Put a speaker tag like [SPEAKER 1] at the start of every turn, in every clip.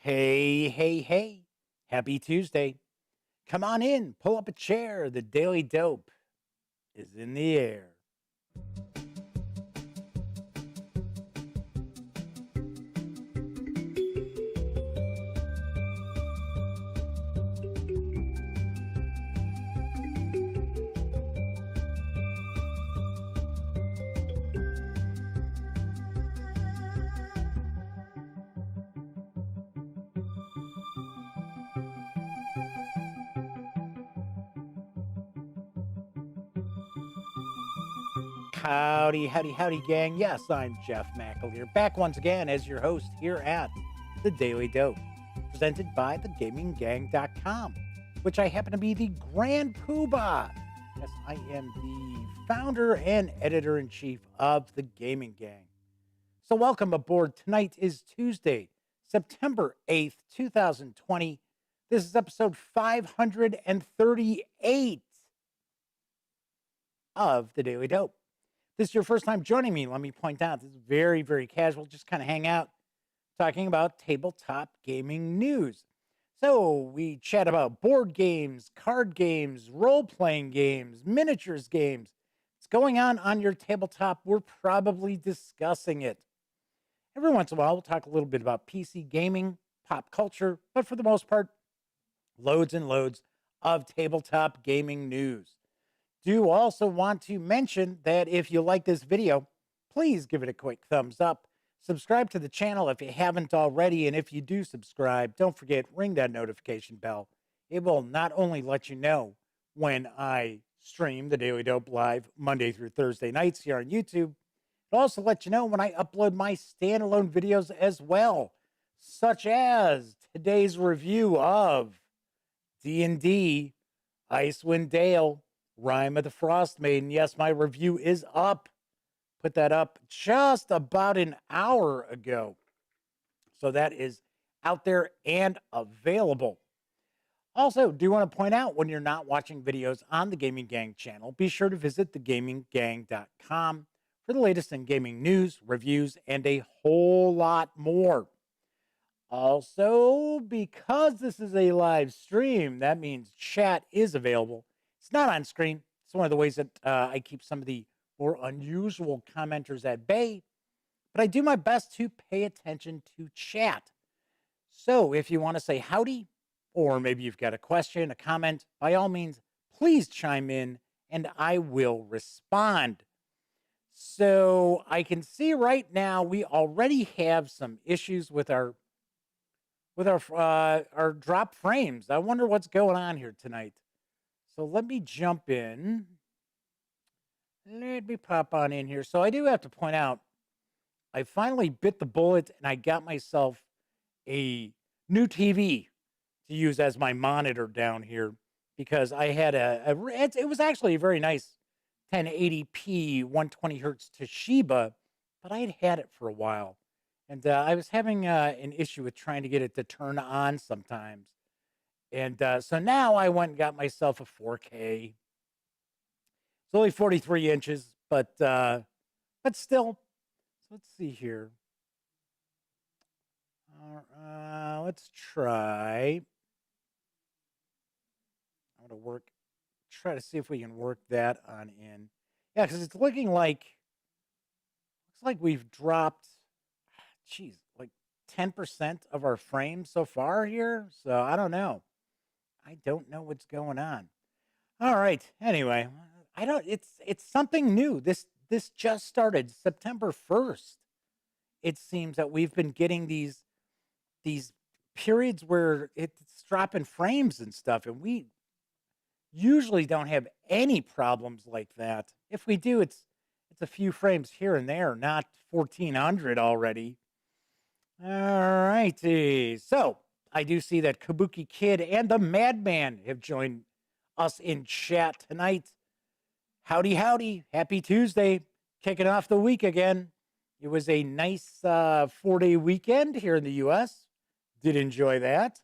[SPEAKER 1] Hey, hey, hey. Happy Tuesday. Come on in, pull up a chair. The Daily Dope is in the air. Howdy, howdy, howdy, gang. Yes, I'm Jeff McAleer, back once again as your host here at The Daily Dope, presented by thegaminggang.com, which I happen to be the Grand Poobah. Yes, I am the founder and editor-in-chief of The Gaming Gang. So welcome aboard. Tonight is Tuesday, September 8th, 2020. This is episode 538 of The Daily Dope. If this is your first time joining me, let me point out this is very, very casual, just kind of hang out, talking about tabletop gaming news. So we chat about board games, card games, role-playing games, miniatures games. What's going on your tabletop? We're probably discussing it. Every once in a while, we'll talk a little bit about PC gaming, pop culture, but for the most part, loads and loads of tabletop gaming news. Do also want to mention that if you like this video, please give it a quick thumbs up. Subscribe to the channel if you haven't already, and if you do subscribe, don't forget, ring that notification bell. It will not only let you know when I stream the Daily Dope live Monday through Thursday nights here on YouTube, it'll also let you know when I upload my standalone videos as well, such as today's review of D&D Icewind Dale, Rime of the Frost Maiden. Yes, my review is up. Put that up just about an hour ago. So that is out there and available. Also, do want to point out, when you're not watching videos on the Gaming Gang channel, be sure to visit thegaminggang.com for the latest in gaming news, reviews, and a whole lot more. Also, because this is a live stream, that means chat is available. It's not on screen. It's one of the ways that I keep some of the more unusual commenters at bay, but I do my best to pay attention to chat. So if you want to say howdy, or maybe you've got a question, a comment, by all means, please chime in and I will respond. So I can see right now we already have some issues with our drop frames. I wonder what's going on here tonight. So let me jump in. Let me pop on in here. So I do have to point out, I finally bit the bullet and I got myself a new TV to use as my monitor down here, because I had it was actually a very nice 1080p 120 hertz Toshiba, but I had it for a while. And I was having an issue with trying to get it to turn on sometimes. And so now I went and got myself a 4K. It's only 43 inches, but still. So let's see here. Let's try. I'm going to try to see if we can work that on in. Yeah, because it's looks like we've dropped, like 10% of our frames so far here. So I don't know. I don't know what's going on. All right. Anyway, it's something new. This just started September 1st. It seems that we've been getting these periods where it's dropping frames and stuff, and we usually don't have any problems like that. If we do, it's a few frames here and there, not 1400 already. All righty. So I do see that Kabuki Kid and the Madman have joined us in chat tonight. Howdy, howdy. Happy Tuesday. Kicking off the week again. It was a nice 4-day weekend here in the U.S. Did enjoy that.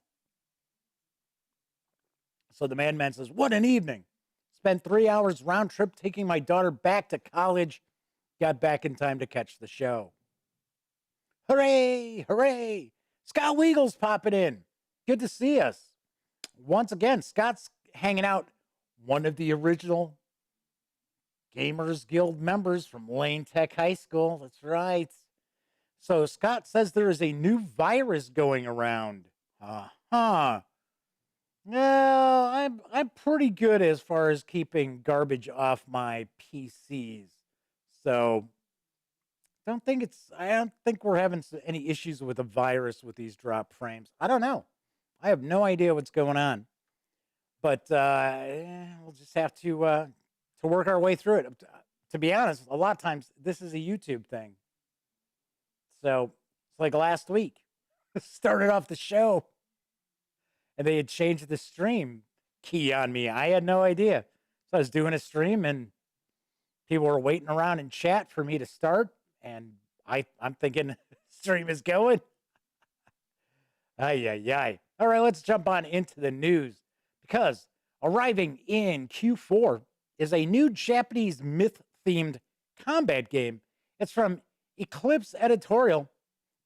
[SPEAKER 1] So the Madman says, what an evening. Spent 3 hours round trip taking my daughter back to college. Got back in time to catch the show. Hooray, hooray. Scott Weagle's popping in. Good to see us. Once again, Scott's hanging out, one of the original Gamers Guild members from Lane Tech High School. That's right. So Scott says there is a new virus going around. Uh-huh. Well, I'm pretty good as far as keeping garbage off my PCs. So I don't think we're having any issues with a virus with these drop frames. I don't know. I have no idea what's going on. But we'll just have to work our way through it. To be honest, a lot of times this is a YouTube thing. So it's like last week, started off the show, and they had changed the stream key on me. I had no idea. So I was doing a stream, and people were waiting around in chat for me to start, and I'm thinking stream is going. Ay, ay, ay. All right, let's jump on into the news, because arriving in Q4 is a new Japanese myth-themed combat game. It's from Eclipse Editorial,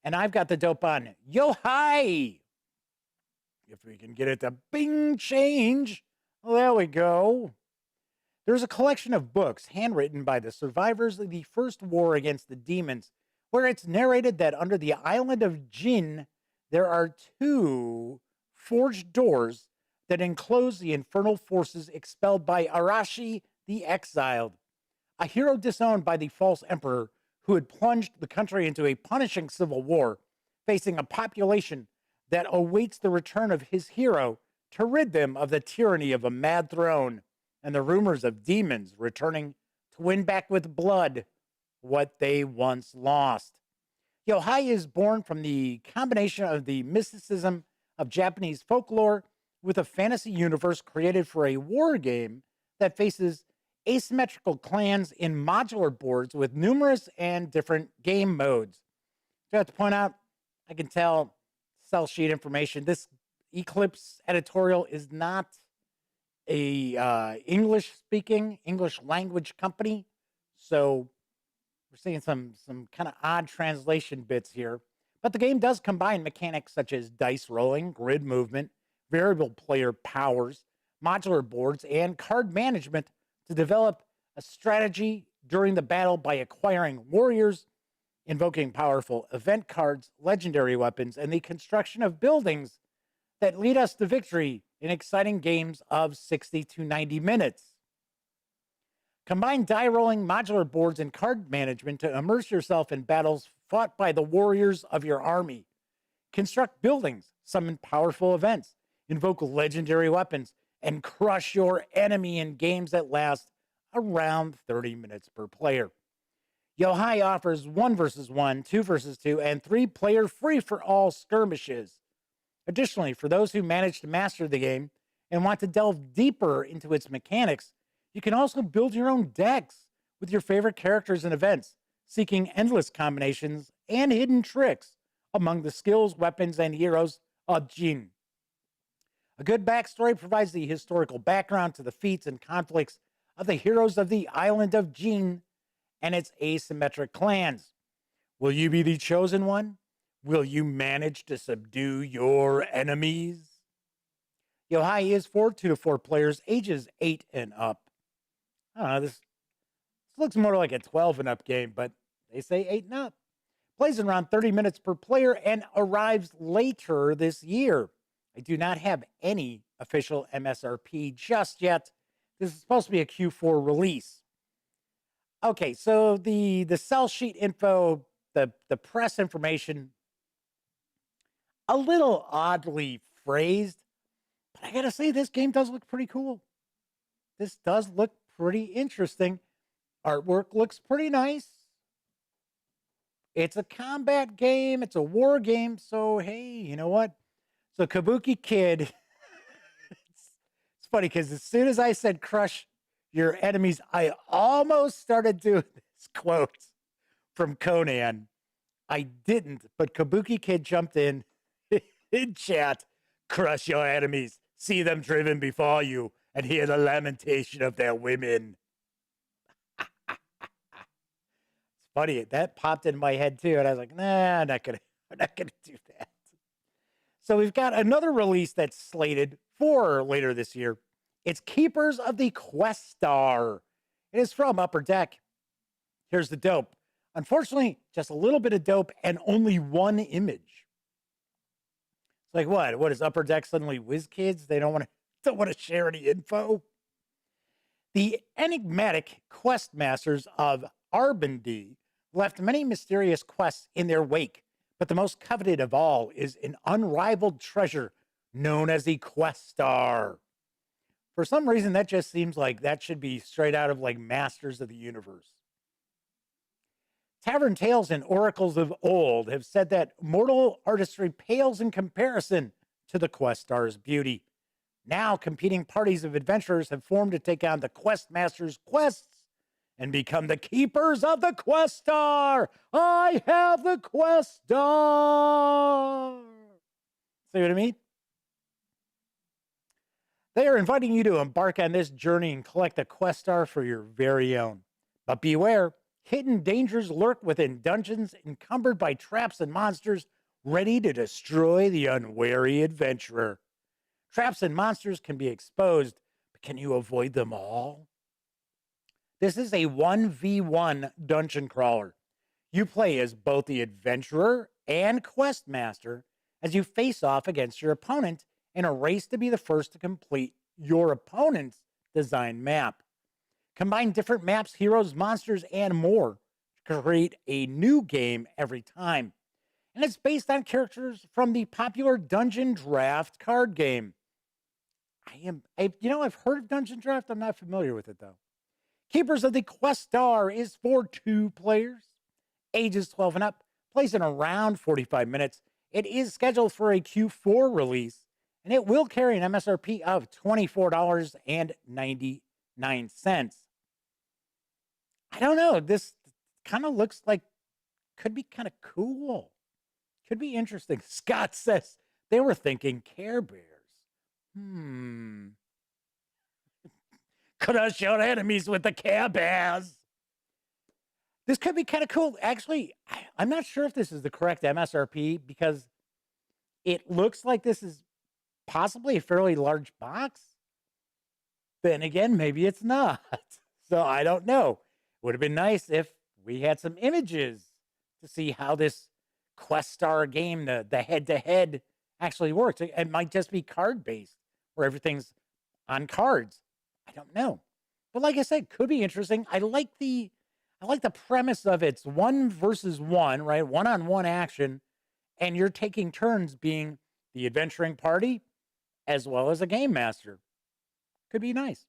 [SPEAKER 1] and I've got the dope on Yohai. If we can get it to bing change. Well, there we go. There's a collection of books handwritten by the survivors of the first war against the demons, where it's narrated that under the island of Jin, there are two forged doors that enclose the infernal forces expelled by Arashi the Exiled, a hero disowned by the false emperor who had plunged the country into a punishing civil war, facing a population that awaits the return of his hero to rid them of the tyranny of a mad throne and the rumors of demons returning to win back with blood what they once lost. Yohai is born from the combination of the mysticism of Japanese folklore with a fantasy universe created for a war game that faces asymmetrical clans in modular boards with numerous and different game modes. So I have to point out, I can tell sell sheet information. This Eclipse Editorial is not a English language company. So we're seeing some kind of odd translation bits here. But the game does combine mechanics such as dice rolling, grid movement, variable player powers, modular boards, and card management to develop a strategy during the battle by acquiring warriors, invoking powerful event cards, legendary weapons, and the construction of buildings that lead us to victory in exciting games of 60 to 90 minutes. Combine die rolling, modular boards, and card management to immerse yourself in battles fought by the warriors of your army. Construct buildings, summon powerful events, invoke legendary weapons, and crush your enemy in games that last around 30 minutes per player. Yohai offers 1 versus 1, 2 versus 2, and 3-player free-for-all skirmishes. Additionally, for those who manage to master the game and want to delve deeper into its mechanics, you can also build your own decks with your favorite characters and events, seeking endless combinations and hidden tricks among the skills, weapons, and heroes of Jin. A good backstory provides the historical background to the feats and conflicts of the heroes of the island of Jin and its asymmetric clans. Will you be the chosen one? Will you manage to subdue your enemies? Yohai is for 2 to 4 players, ages 8 and up. I don't know, this looks more like a 12 and up game, but they say 8 and up. Plays in around 30 minutes per player and arrives later this year. I do not have any official MSRP just yet. This is supposed to be a Q4 release. Okay, so the sell sheet info, the press information, a little oddly phrased, but I gotta say, this game does look pretty cool. This does look pretty interesting. Artwork looks pretty nice. It's a combat game. It's a war game. So, hey, you know what? So, Kabuki Kid, it's funny because as soon as I said crush your enemies, I almost started doing this quote from Conan. I didn't, but Kabuki Kid jumped in chat. Crush your enemies. See them driven before you and hear the lamentation of their women. It's funny. That popped in my head too. And I was like, nah, I'm not gonna do that. So we've got another release that's slated for later this year. It's Keepers of the Quest Star. It is from Upper Deck. Here's the dope. Unfortunately, just a little bit of dope and only one image. It's like what? What is Upper Deck suddenly whiz kids? They don't want to share any info. The enigmatic quest masters of Arbendy left many mysterious quests in their wake, but the most coveted of all is an unrivaled treasure known as the Quest Star. For some reason, that just seems like that should be straight out of like Masters of the Universe. Tavern tales and oracles of old have said that mortal artistry pales in comparison to the Quest Star's beauty. Now, competing parties of adventurers have formed to take on the Quest Master's quests and become the keepers of the Quest Star. I have the Quest Star. See what I mean? They are inviting you to embark on this journey and collect a Quest Star for your very own. But beware, hidden dangers lurk within dungeons encumbered by traps and monsters ready to destroy the unwary adventurer. Traps and monsters can be exposed, but can you avoid them all? This is a 1v1 dungeon crawler. You play as both the adventurer and quest master as you face off against your opponent in a race to be the first to complete your opponent's designed map. Combine different maps, heroes, monsters, and more to create a new game every time. And it's based on characters from the popular Dungeon Draft card game. I've heard of Dungeon Draft. I'm not familiar with it, though. Keepers of the Quest Star is for 2 players, ages 12 and up, plays in around 45 minutes. It is scheduled for a Q4 release, and it will carry an MSRP of $24.99. I don't know. This kind of looks like could be kind of cool. Could be interesting. Scott says they were thinking Care Bears. Could have shot enemies with the Care Bears. This could be kind of cool. Actually, I'm not sure if this is the correct MSRP because it looks like this is possibly a fairly large box. Then again, maybe it's not. So I don't know. Would have been nice if we had some images to see how this Quest Star game, the head-to-head, actually works. It might just be card-based, where everything's on cards. I don't know. But like I said, could be interesting. I like the premise of it's 1 versus 1, right? One-on-one action, and you're taking turns being the adventuring party as well as a game master. Could be nice.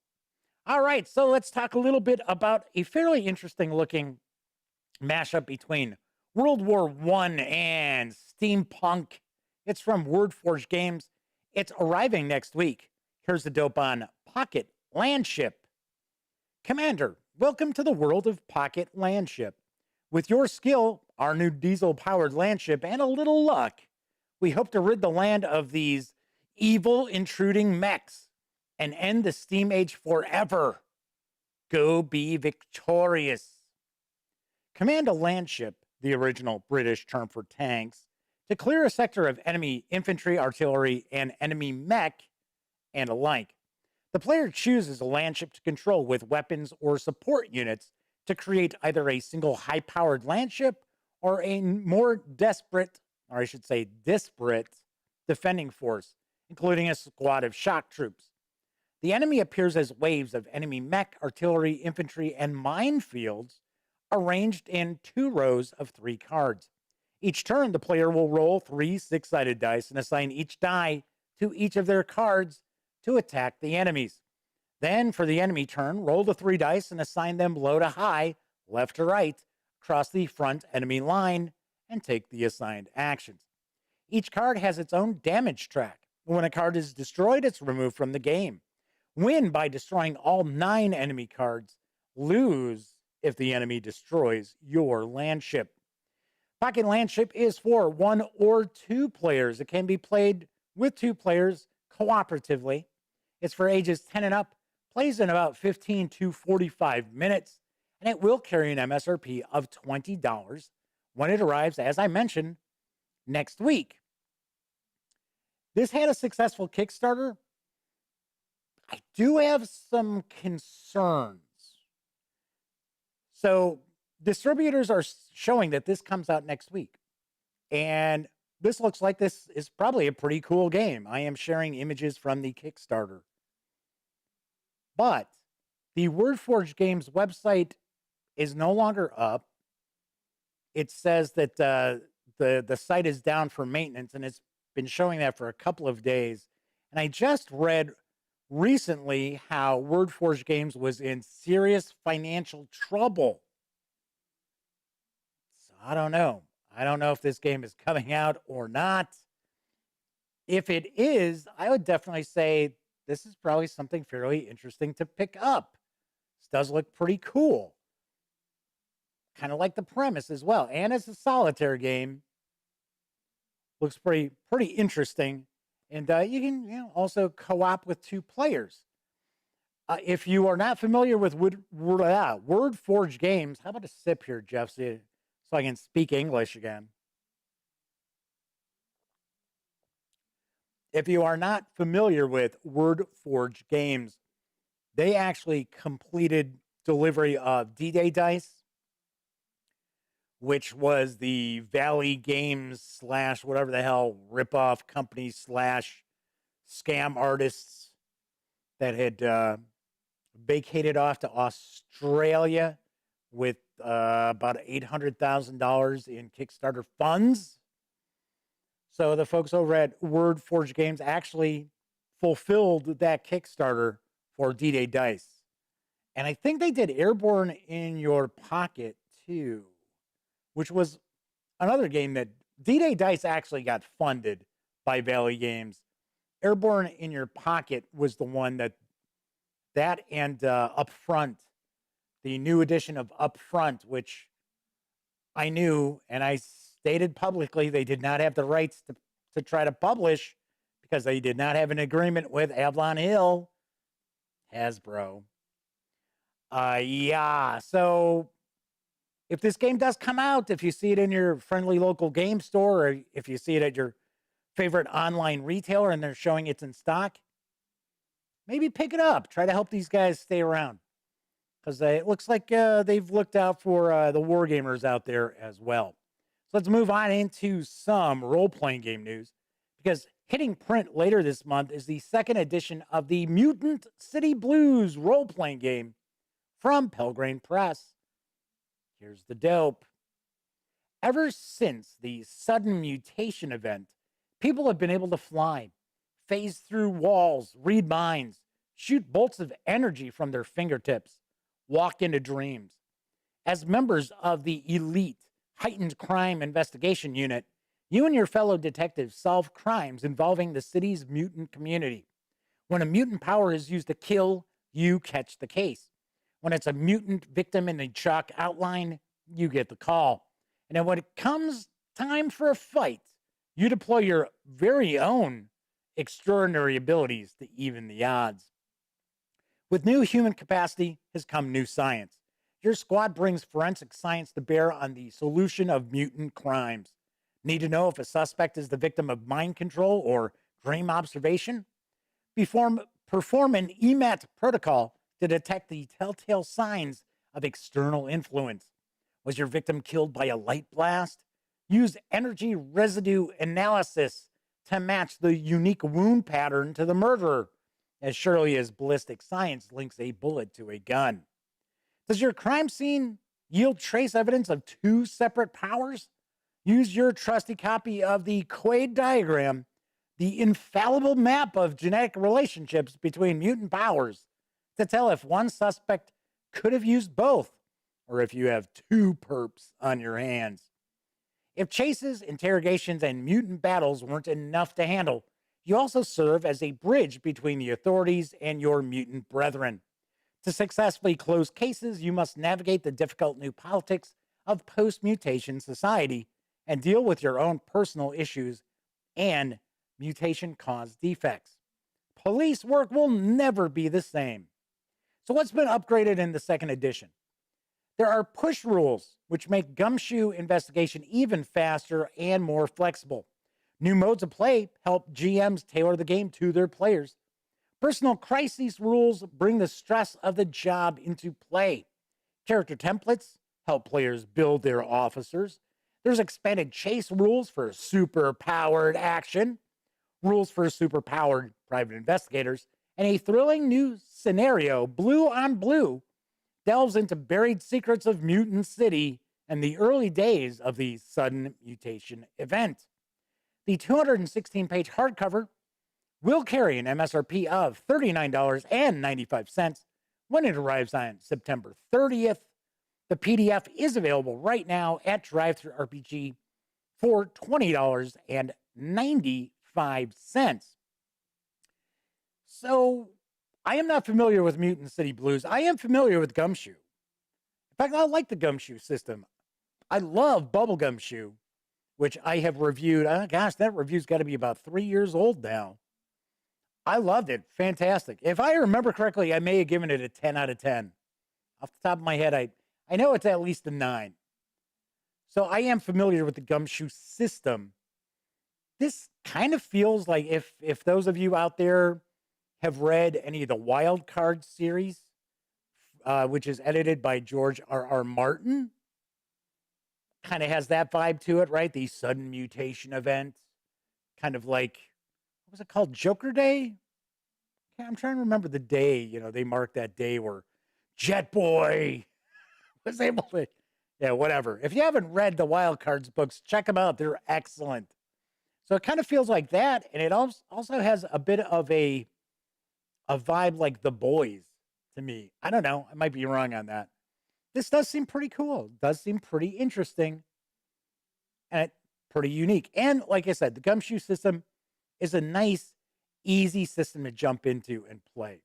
[SPEAKER 1] All right, so let's talk a little bit about a fairly interesting looking mashup between World War I and steampunk. It's from WordForge Games. It's arriving next week. Here's the dope on Pocket Landship. Commander, welcome to the world of Pocket Landship. With your skill, our new diesel-powered Landship, and a little luck, we hope to rid the land of these evil, intruding mechs and end the steam age forever. Go be victorious. Command a Landship, the original British term for tanks, to clear a sector of enemy infantry, artillery, and enemy mech, and alike. The player chooses a Landship to control with weapons or support units to create either a single high-powered Landship or a more disparate defending force, including a squad of shock troops. The enemy appears as waves of enemy mech, artillery, infantry, and minefields arranged in 2 rows of 3 cards. Each turn, the player will roll 3 6-sided dice and assign each die to each of their cards to attack the enemies. Then, for the enemy turn, roll the 3 dice and assign them low to high, left to right, across the front enemy line, and take the assigned actions. Each card has its own damage track. When a card is destroyed, it's removed from the game. Win by destroying all 9 enemy cards. Lose if the enemy destroys your Landship. Pocket Landship is for 1 or 2 players. It can be played with 2 players cooperatively. It's for ages 10 and up, plays in about 15 to 45 minutes, and it will carry an MSRP of $20 when it arrives, as I mentioned, next week. This had a successful Kickstarter. I do have some concerns. So distributors are showing that this comes out next week. And this looks like this is probably a pretty cool game. I am sharing images from the Kickstarter. But the WordForge Games website is no longer up. It says that the site is down for maintenance, and it's been showing that for a couple of days. And I just read recently how WordForge Games was in serious financial trouble. So I don't know. I don't know if this game is coming out or not. If it is, I would definitely say this is probably something fairly interesting to pick up. This does look pretty cool. Kind of like the premise as well. And it's a solitaire game. Looks pretty interesting. And you can also co-op with 2 players. If you are not familiar with WordForge Games, how about a sip here, Jeff, so I can speak English again. If you are not familiar with WordForge Games, they actually completed delivery of D-Day Dice, which was the Valley Games / whatever the hell ripoff company / scam artists that had vacated off to Australia with about $800,000 in Kickstarter funds. So the folks over at WordForge Games actually fulfilled that Kickstarter for D-Day Dice. And I think they did Airborne in Your Pocket too, which was another game that D-Day Dice actually got funded by Valley Games. Airborne in Your Pocket was the one that and Upfront, the new edition of Upfront, which I knew, and I stated publicly they did not have the rights to try to publish because they did not have an agreement with Avalon Hill, Hasbro. So if this game does come out, if you see it in your friendly local game store, or if you see it at your favorite online retailer and they're showing it's in stock, maybe pick it up. Try to help these guys stay around, because it looks like they've looked out for the war gamers out there as well. So let's move on into some role-playing game news, because hitting print later this month is the 2nd edition of the Mutant City Blues role-playing game from Pelgrane Press. Here's the dope. Ever since the sudden mutation event, people have been able to fly, phase through walls, read minds, shoot bolts of energy from their fingertips, walk into dreams. As members of the elite Heightened Crime Investigation Unit, you and your fellow detectives solve crimes involving the city's mutant community. When a mutant power is used to kill, you catch the case. When it's a mutant victim in the chalk outline, you get the call. And then when it comes time for a fight, you deploy your very own extraordinary abilities to even the odds. With new human capacity has come new science. Your squad brings forensic science to bear on the solution of mutant crimes. Need to know if a suspect is the victim of mind control or dream observation? Perform an EMAT protocol to detect the telltale signs of external influence. Was your victim killed by a light blast? Use energy residue analysis to match the unique wound pattern to the murderer, as surely as ballistic science links a bullet to a gun. Does your crime scene yield trace evidence of 2 separate powers? Use your trusty copy of the Quaid diagram, the infallible map of genetic relationships between mutant powers, to tell if one suspect could have used both, or if you have 2 perps on your hands. If chases, interrogations, and mutant battles weren't enough to handle, you also serve as a bridge between the authorities and your mutant brethren. To successfully close cases, you must navigate the difficult new politics of post-mutation society and deal with your own personal issues and mutation-caused defects. Police work will never be the same. So what's been upgraded in the 2nd edition? There are push rules, which make gumshoe investigation even faster and more flexible. New modes of play help GMs tailor the game to their players. Personal crises rules bring the stress of the job into play. Character templates help players build their officers. There's expanded chase rules for super powered action, rules for super powered private investigators, and a thrilling new scenario, Blue on Blue, delves into buried secrets of Mutant City and the early days of the sudden mutation event. The 216-page hardcover will carry an MSRP of $39.95 when it arrives on September 30th. The PDF is available right now at DriveThruRPG for $20.95. So, I am not familiar with Mutant City Blues. I am familiar with Gumshoe. In fact, I like the Gumshoe system. I love Bubblegum Shoe, which I have reviewed. Oh, gosh, that review's got to be about 3 years old now. I loved it. Fantastic. If I remember correctly, I may have given it a 10 out of 10. Off the top of my head, I know it's at least a 9. So I am familiar with the Gumshoe system. This kind of feels like if those of you out there have read any of the Wild Card series, which is edited by George R.R. Martin, kind of has that vibe to it, right? The sudden mutation event, kind of like, what was it called? Joker Day? I'm trying to remember the day, they marked that day where Jet Boy was able to, whatever. If you haven't read the Wild Cards books, check them out. They're excellent. So it kind of feels like that. And it also has a bit of a vibe like The Boys to me. I don't know. I might be wrong on that. This does seem pretty cool. It does seem pretty interesting and pretty unique. And like I said, the Gumshoe system is a nice, easy system to jump into and play.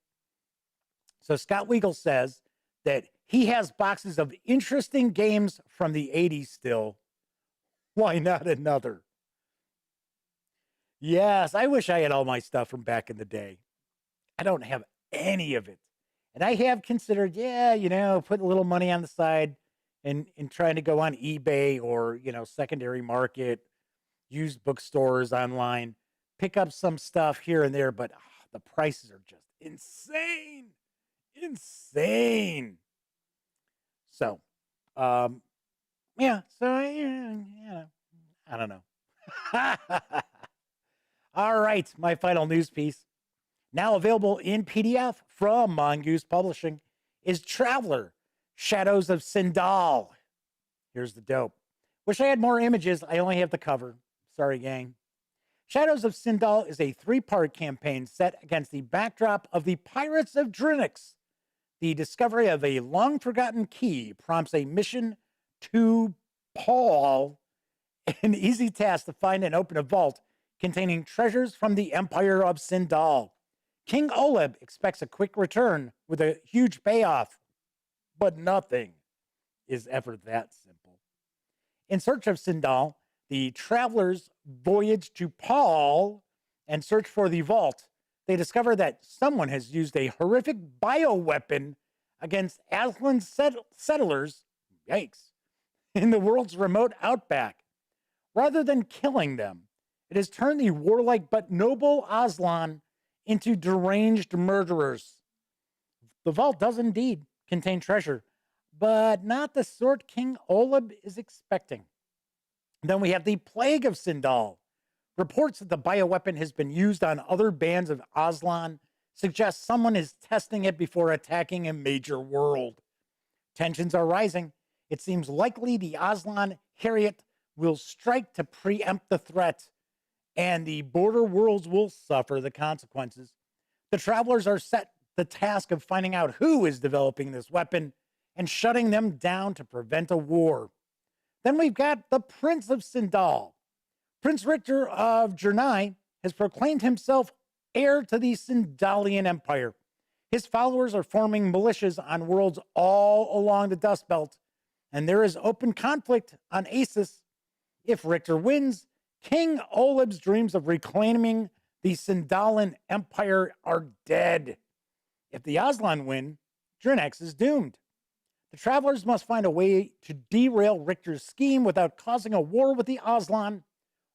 [SPEAKER 1] So Scott Weigel says that he has boxes of interesting games from the 80s still. Why not another? Yes, I wish I had all my stuff from back in the day. I don't have any of it. And I have considered, putting a little money on the side and trying to go on eBay or, secondary market, used bookstores online, pick up some stuff here and there, but the prices are just insane. Insane. So, I don't know. All right, my final news piece. Now available in PDF from Mongoose Publishing is Traveler, Shadows of Sindal. Here's the dope. Wish I had more images. I only have the cover. Sorry, gang. Shadows of Sindal is a 3-part campaign set against the backdrop of the Pirates of Drinix. The discovery of a long-forgotten key prompts a mission to Paul, an easy task to find and open a vault containing treasures from the Empire of Sindal. King Oleb expects a quick return with a huge payoff, but nothing is ever that simple. In search of Sindal, the travelers voyage to Paul and search for the vault. They discover that someone has used a horrific bioweapon against Aslan settlers, yikes, in the world's remote outback. Rather than killing them, it has turned the warlike but noble Aslan into deranged murderers. The vault does indeed contain treasure, but not the sort King Oleb is expecting. Then we have the Plague of Sindal. Reports that the bioweapon has been used on other bands of Aslan suggest someone is testing it before attacking a major world. Tensions are rising. It seems likely the Aslan Harriet will strike to preempt the threat, and the border worlds will suffer the consequences. The travelers are set the task of finding out who is developing this weapon and shutting them down to prevent a war. Then we've got the Prince of Sindal. Prince Richter of Jernai has proclaimed himself heir to the Sindalian Empire. His followers are forming militias on worlds all along the Dust Belt, and there is open conflict on Asus. If Richter wins, King Oleb's dreams of reclaiming the Sindalan Empire are dead. If the Aslan win, Drinix is doomed. The travelers must find a way to derail Richter's scheme without causing a war with the Aslan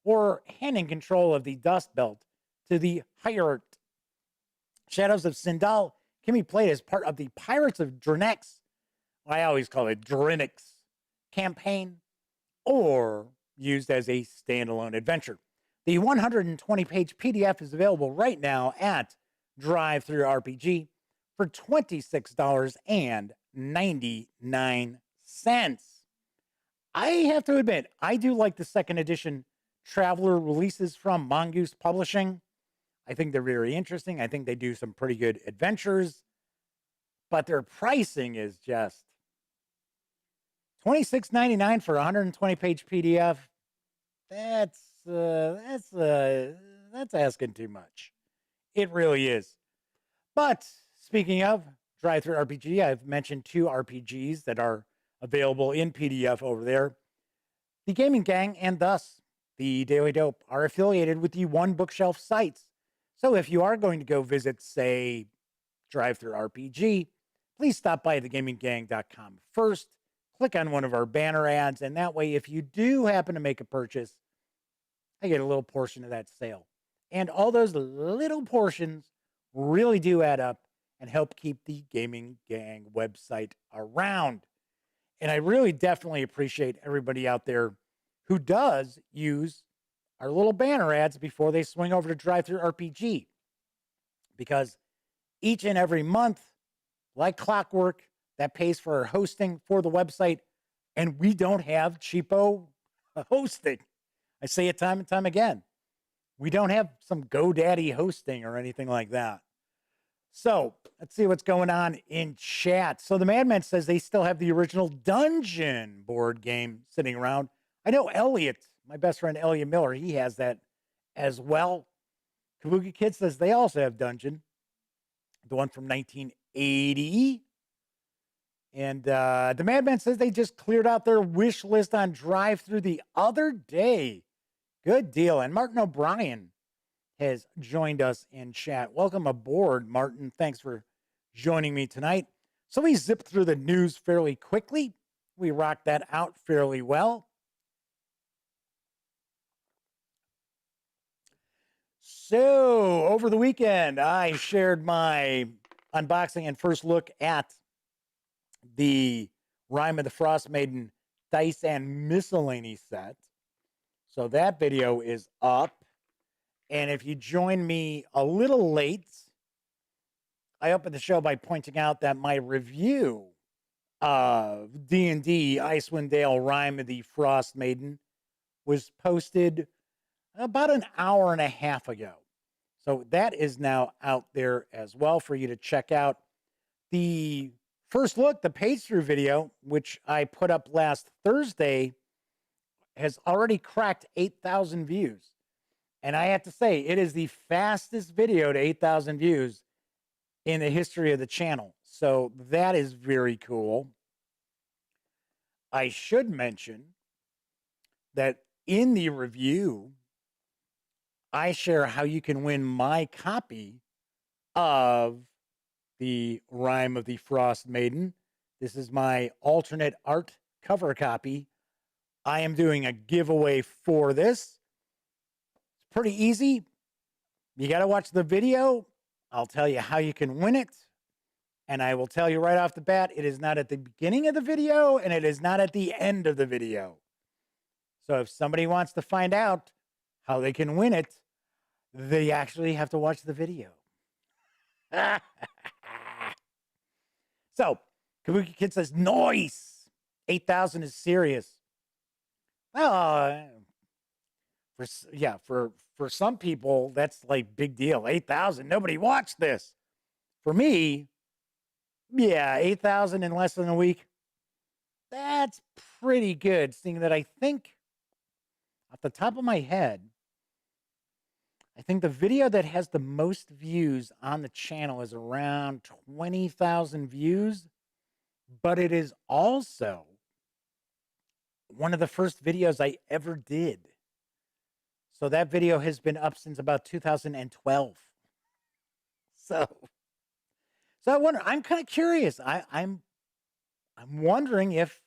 [SPEAKER 1] or handing control of the Dust Belt to the Hierarch. Shadows of Sindal can be played as part of the Pirates of Draenix, I always call it Draenix, campaign, or used as a standalone adventure. The 120-page PDF is available right now at DriveThruRPG for $26.99. I have to admit, I do like the second edition Traveler releases from Mongoose Publishing. I think they're very interesting. I think they do some pretty good adventures, but their pricing is just $26.99 for a 120-page PDF. That's asking too much. It really is. But speaking of DriveThruRPG, I've mentioned 2 RPGs that are available in PDF over there. The Gaming Gang and thus the Daily Dope are affiliated with the One Bookshelf sites. So if you are going to go visit, say, DriveThruRPG, please stop by thegaminggang.com first. Click on one of our banner ads, and that way, if you do happen to make a purchase, I get a little portion of that sale. And all those little portions really do add up and help keep the Gaming Gang website around. And I really definitely appreciate everybody out there who does use our little banner ads before they swing over to DriveThruRPG. Because each and every month, like clockwork, that pays for our hosting for the website, and we don't have cheapo hosting. I say it time and time again. We don't have some GoDaddy hosting or anything like that. So let's see what's going on in chat. So the Madman says they still have the original Dungeon board game sitting around. I know Elliot, my best friend Elliot Miller, he has that as well. Kabuki Kid says they also have Dungeon, the one from 1980. And the Madman says they just cleared out their wish list on DriveThru the other day. Good deal. And Martin O'Brien has joined us in chat. Welcome aboard, Martin. Thanks for joining me tonight. So we zipped through the news fairly quickly. We rocked that out fairly well. So over the weekend, I shared my unboxing and first look at the Rime of the Frost Maiden Dice and Miscellany set. So that video is up. And if you join me a little late, I opened the show by pointing out that my review of D&D Icewind Dale Rime of the Frost Maiden was posted about an hour and a half ago. So that is now out there as well for you to check out. The first look, the page through video, which I put up last Thursday, has already cracked 8,000 views. And I have to say, it is the fastest video to 8,000 views in the history of the channel. So that is very cool. I should mention that in the review, I share how you can win my copy of the Rime of the Frost Maiden. This is my alternate art cover copy. I am doing a giveaway for this. It's pretty easy. You got to watch the video. I'll tell you how you can win it. And I will tell you right off the bat, it is not at the beginning of the video and it is not at the end of the video. So if somebody wants to find out how they can win it, they actually have to watch the video. So, Kabuki Kid says, nice. 8,000 is serious. Well, for some people, that's like big deal. 8,000, nobody watched this. For me, yeah, 8,000 in less than a week. That's pretty good, seeing that I think, off the top of my head, I think the video that has the most views on the channel is around 20,000 views, but it is also one of the first videos I ever did. So that video has been up since about 2012. So I wonder, I'm kind of curious. I'm wondering if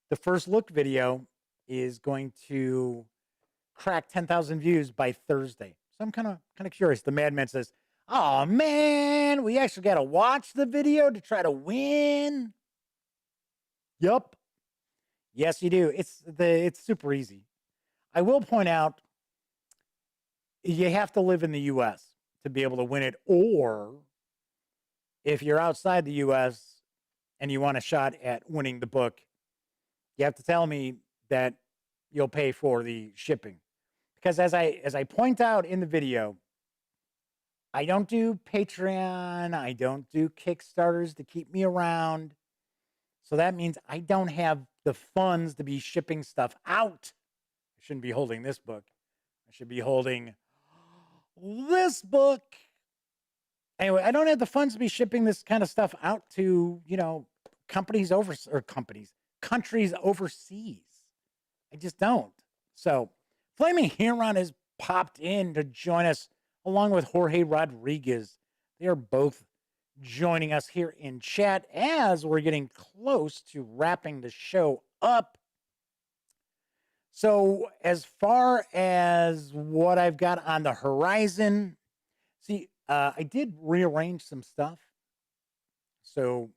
[SPEAKER 1] the first look video is going to crack 10,000 views by Thursday. So I'm kind of curious. The Madman says, "Oh man, we actually got to watch the video to try to win." Yup. Yes, you do. It's super easy. I will point out you have to live in the US to be able to win it, or if you're outside the US and you want a shot at winning the book, you have to tell me that you'll pay for the shipping. Because as I point out in the video, I don't do Patreon, I don't do Kickstarters to keep me around. So that means I don't have the funds to be shipping stuff out. I shouldn't be holding this book. I should be holding this book. Anyway, I don't have the funds to be shipping this kind of stuff out to, countries overseas. I just don't. So Flaming Huron has popped in to join us along with Jorge Rodriguez. They are both joining us here in chat as we're getting close to wrapping the show up. So as far as what I've got on the horizon, I did rearrange some stuff. So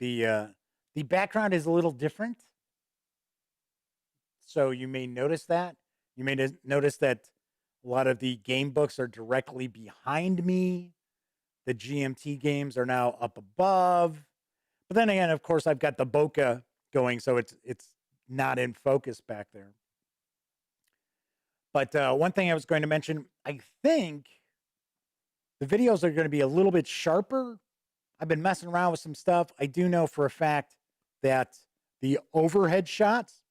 [SPEAKER 1] the background is a little different. So you may notice that. You may notice that a lot of the game books are directly behind me. The GMT games are now up above. But then again, of course, I've got the bokeh going, so it's not in focus back there. But one thing I was going to mention, I think the videos are going to be a little bit sharper. I've been messing around with some stuff. I do know for a fact that the overhead shots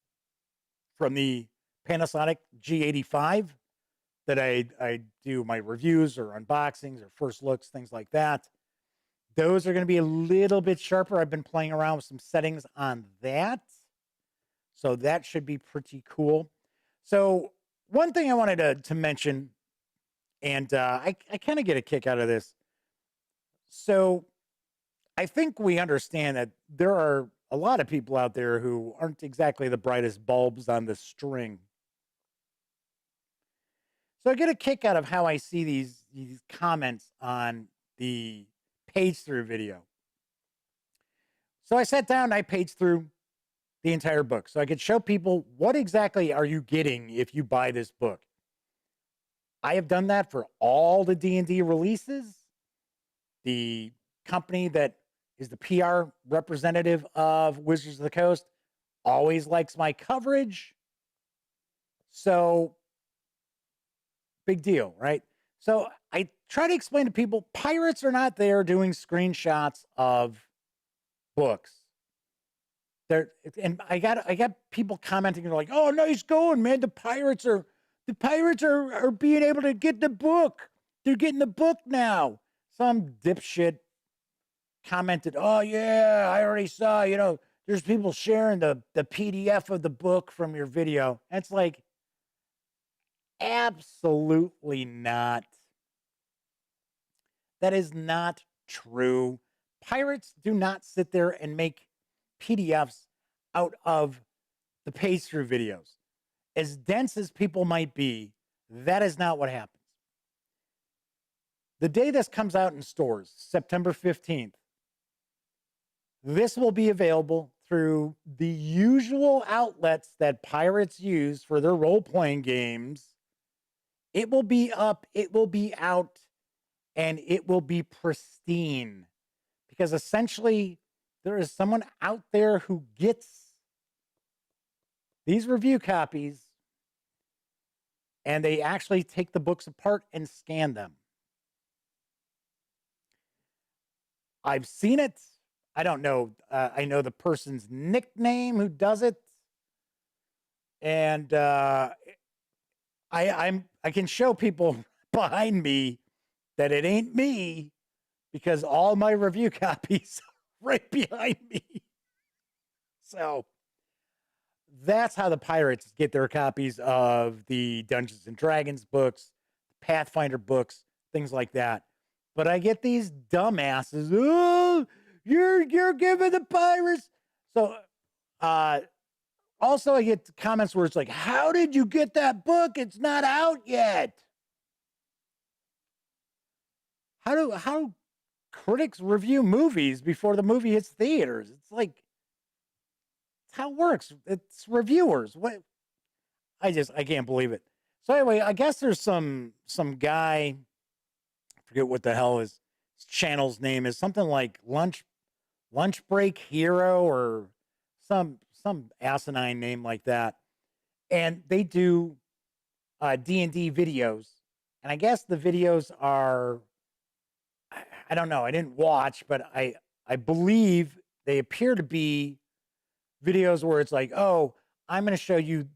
[SPEAKER 1] from the Panasonic G85 that I do my reviews or unboxings or first looks, things like that, those are going to be a little bit sharper. I've been playing around with some settings on that. So that should be pretty cool. So one thing I wanted to mention, and I kind of get a kick out of this. So I think we understand that there are a lot of people out there who aren't exactly the brightest bulbs on the string. So I get a kick out of how I see these comments on the page through video. So I sat down and I paged through the entire book so I could show people what exactly are you getting if you buy this book. I have done that for all the D&D releases. The company that is the PR representative of Wizards of the Coast always likes my coverage. So big deal, right? So I try to explain to people, pirates are not there doing screenshots of books. And I got people commenting, they're like, "Oh, nice going, man. The pirates are being able to get the book. They're getting the book now." Some dipshit commented, "Oh yeah, I already saw, there's people sharing the PDF of the book from your video." And it's like, absolutely not. That is not true. Pirates do not sit there and make PDFs out of the page through videos. As dense as people might be, that is not what happens. The day this comes out in stores, September 15th, this will be available through the usual outlets that pirates use for their role-playing games. It will be up, it will be out, and it will be pristine. Because essentially, there is someone out there who gets these review copies and they actually take the books apart and scan them. I've seen it. I don't know. I know the person's nickname who does it. And I can show people behind me that it ain't me because all my review copies are right behind me. So that's how the pirates get their copies of the Dungeons and Dragons books, Pathfinder books, things like that. But I get these dumbasses. "Oh, you're giving the pirates." So Also, I get comments where it's like, how did you get that book? It's not out yet. How critics review movies before the movie hits theaters? It's like, it's how it works. It's reviewers. What? I can't believe it. So anyway, I guess there's some guy, I forget what the hell his channel's name is, something like Lunch Break Hero or some asinine name like that. And they do D&D videos. And I guess the videos are, I don't know, I didn't watch, but I believe they appear to be videos where it's like, oh, I'm going to show you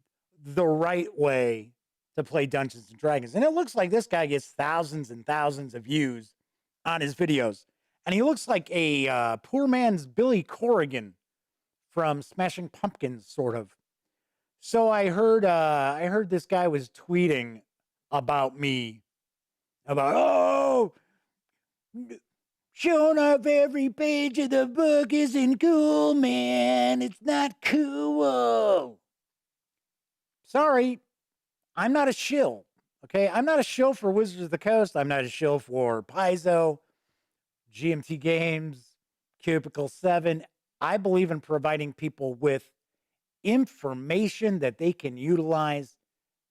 [SPEAKER 1] the right way to play Dungeons and Dragons. And it looks like this guy gets thousands and thousands of views on his videos. And he looks like a poor man's Billy Corrigan from Smashing Pumpkins, sort of. So I heard this guy was tweeting about me, about, oh, showing off every page of the book isn't cool, man. It's not cool. Sorry, I'm not a shill. Okay, I'm not a shill for Wizards of the Coast. I'm not a shill for Paizo, GMT Games, Cubicle 7. I believe in providing people with information that they can utilize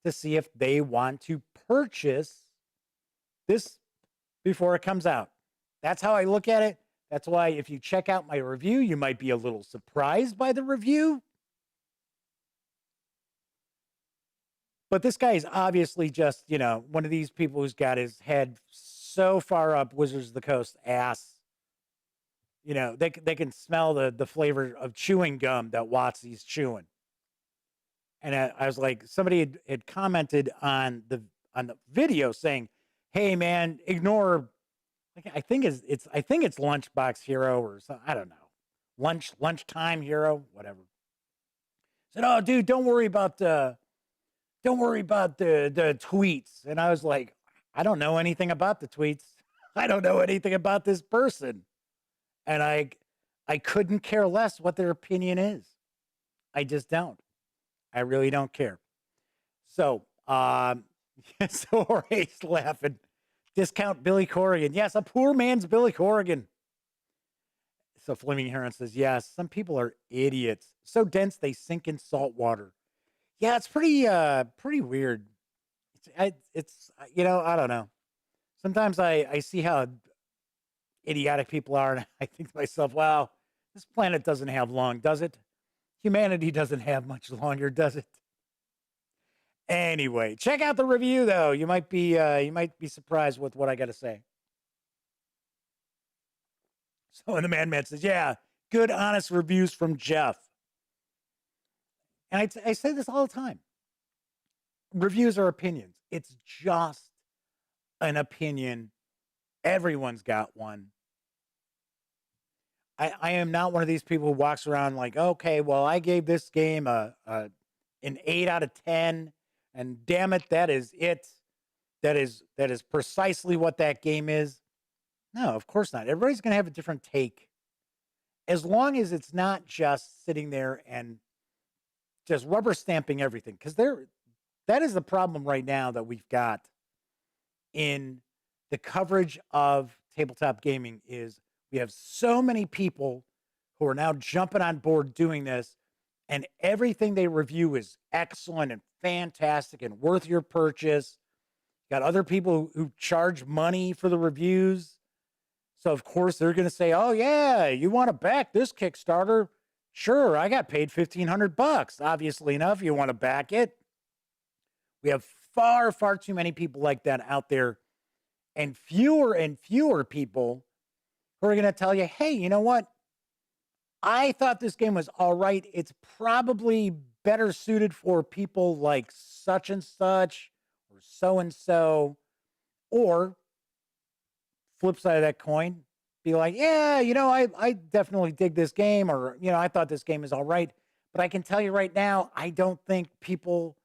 [SPEAKER 1] to see if they want to purchase this before it comes out. That's how I look at it. That's why if you check out my review, you might be a little surprised by the review. But this guy is obviously just, one of these people who's got his head so far up Wizards of the Coast ass. They can smell the flavor of chewing gum that Watsy's chewing. And I was like, somebody had commented on the video saying, "Hey man, ignore." I think it's Lunchbox Hero or something. I don't know. Lunchtime Hero, whatever. Said, "Oh, dude, don't worry about the tweets." And I was like, I don't know anything about the tweets. I don't know anything about this person. And I couldn't care less what their opinion is. I just don't. I really don't care. So, so Jorge's laughing. Discount Billy Corrigan. Yes, a poor man's Billy Corrigan. So Flaming Heron says, yes, some people are idiots. So dense they sink in salt water. Yeah, it's pretty weird. It's I don't know. Sometimes I see how idiotic people are, and I think to myself, wow, this planet doesn't have long, does it? Humanity doesn't have much longer, does it? Anyway, check out the review though. You might be surprised with what I got to say. So, and the Man says, yeah, good, honest reviews from Jeff. And I say this all the time. Reviews are opinions. It's just an opinion. Everyone's got one. I am not one of these people who walks around like, okay, well, I gave this game an 8 out of 10, and damn it, that is it. That is precisely what that game is. No, of course not. Everybody's going to have a different take. As long as it's not just sitting there and just rubber stamping everything. Because that is the problem right now that we've got in the coverage of tabletop gaming is we have so many people who are now jumping on board doing this, and everything they review is excellent and fantastic and worth your purchase. Got other people who charge money for the reviews. So, of course, they're going to say, oh, yeah, you want to back this Kickstarter? Sure, I got paid $1,500. Obviously enough, you want to back it. We have far, far too many people like that out there, and fewer people who are going to tell you, hey, you know what? I thought this game was all right. It's probably better suited for people like such and such or so-and-so. Or flip side of that coin, be like, yeah, I definitely dig this game, or, I thought this game is all right. But I can tell you right now, I don't think people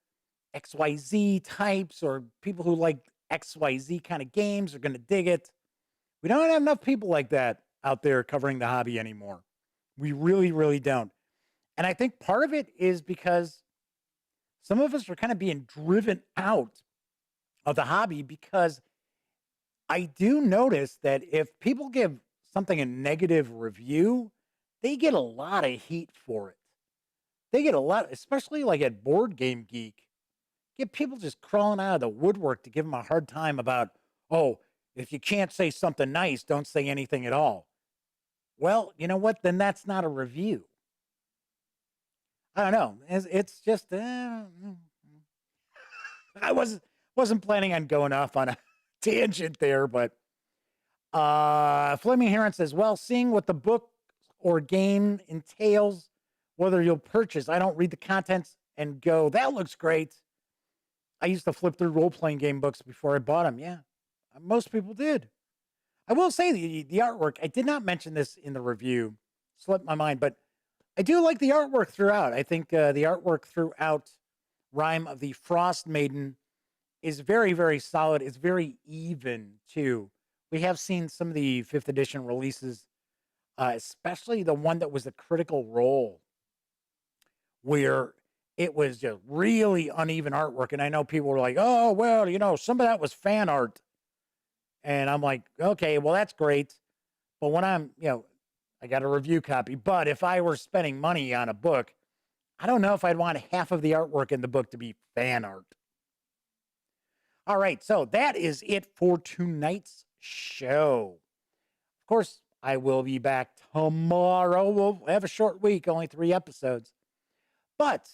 [SPEAKER 1] XYZ types or people who like XYZ kind of games are going to dig it. We don't have enough people like that out there covering the hobby anymore. We really, really don't. And I think part of it is because some of us are kind of being driven out of the hobby, because I do notice that if people give something a negative review, they get a lot of heat for it. They get a lot, especially like at Board Game Geek, get people just crawling out of the woodwork to give them a hard time about, oh, if you can't say something nice, don't say anything at all. Well, you know what? Then that's not a review. I don't know. It's just I wasn't planning on going off on a tangent there, but Flaming Heron says, well, seeing what the book or game entails, whether you'll purchase. I don't read the contents and go, that looks great. I used to flip through role-playing game books before I bought them. Yeah, most people did. I will say the artwork, I did not mention this in the review, slipped my mind, but I do like the artwork throughout. I think the artwork throughout Rime of the Frost Maiden is very, very solid. It's very even, too. We have seen some of the 5th edition releases, especially the one that was the Critical Role, where it was just really uneven artwork. And I know people were like, oh, well, you know, some of that was fan art. And I'm like, okay, well, that's great. But when I'm, you know, I got a review copy. But if I were spending money on a book, I don't know if I'd want half of the artwork in the book to be fan art. All right, so that is it for tonight's show. Of course, I will be back tomorrow. We'll have a short week, only 3 episodes. But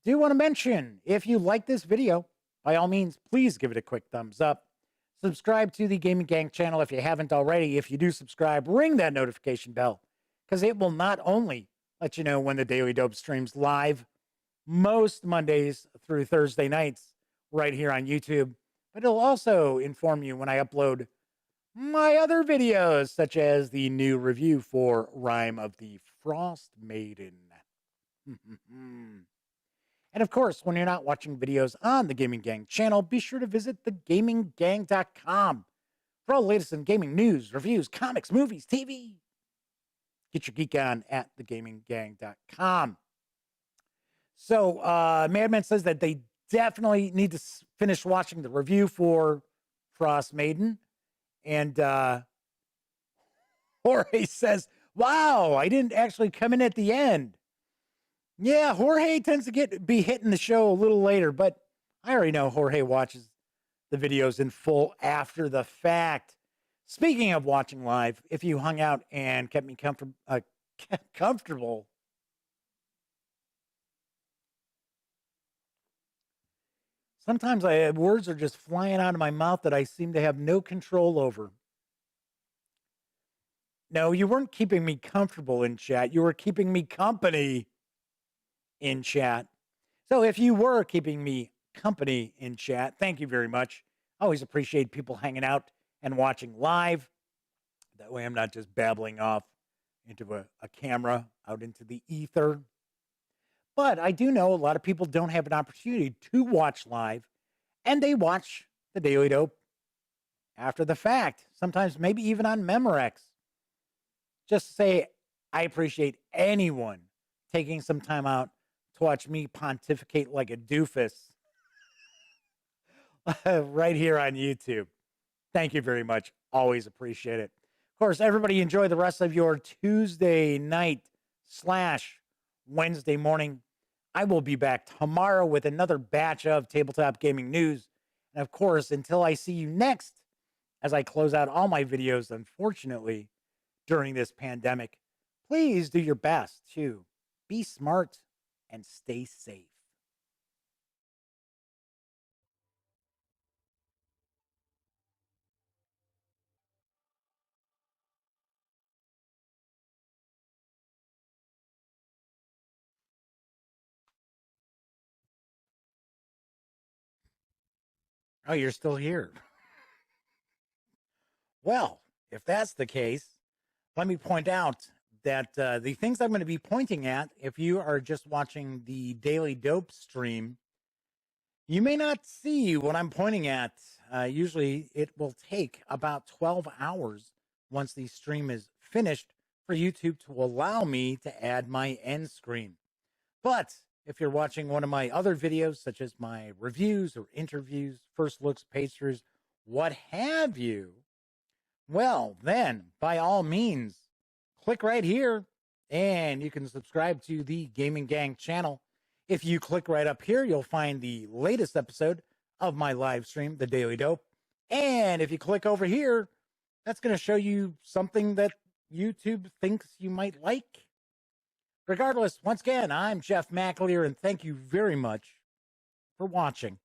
[SPEAKER 1] do want to mention, if you like this video, by all means, please give it a quick thumbs up. Subscribe to the Gaming Gang channel if you haven't already. If you do subscribe, ring that notification bell, because it will not only let you know when the Daily Dope streams live most Mondays through Thursday nights right here on YouTube, but it'll also inform you when I upload my other videos, such as the new review for Rime of the Frost Maiden. And of course, when you're not watching videos on the Gaming Gang channel, be sure to visit thegaminggang.com for all the latest in gaming news, reviews, comics, movies, TV. Get your geek on at thegaminggang.com. So, Madman says that they definitely need to finish watching the review for Frost Maiden. And Jorge says, wow, I didn't actually come in at the end. Yeah, Jorge tends to be hitting the show a little later, but I already know Jorge watches the videos in full after the fact. Speaking of watching live, if you hung out and kept me comfortable, sometimes words are just flying out of my mouth that I seem to have no control over. No, you weren't keeping me comfortable in chat. You were keeping me company in chat. So if you were keeping me company in chat, thank you very much. I always appreciate people hanging out and watching live. That way I'm not just babbling off into a camera out into the ether. But I do know a lot of people don't have an opportunity to watch live, and they watch the Daily Dope after the fact, sometimes maybe even on Memorex. Just to say, I appreciate anyone taking some time out to watch me pontificate like a doofus right here on YouTube. Thank you very much. Always appreciate it. Of course, everybody enjoy the rest of your Tuesday night / Wednesday morning. I will be back tomorrow with another batch of tabletop gaming news. And of course, until I see you next, as I close out all my videos, unfortunately, during this pandemic, please do your best to be smart and stay safe. Oh, you're still here. Well, if that's the case, let me point out that the things I'm going to be pointing at, if you are just watching the Daily Dope stream, you may not see what I'm pointing at. Usually it will take about 12 hours once the stream is finished for YouTube to allow me to add my end screen. But if you're watching one of my other videos, such as my reviews or interviews, first looks, pastries, what have you, well, then by all means, click right here and you can subscribe to the Gaming Gang channel. If you click right up here, you'll find the latest episode of my live stream, The Daily Dope. And if you click over here, that's going to show you something that YouTube thinks you might like. Regardless, once again, I'm Jeff McAleer, and thank you very much for watching.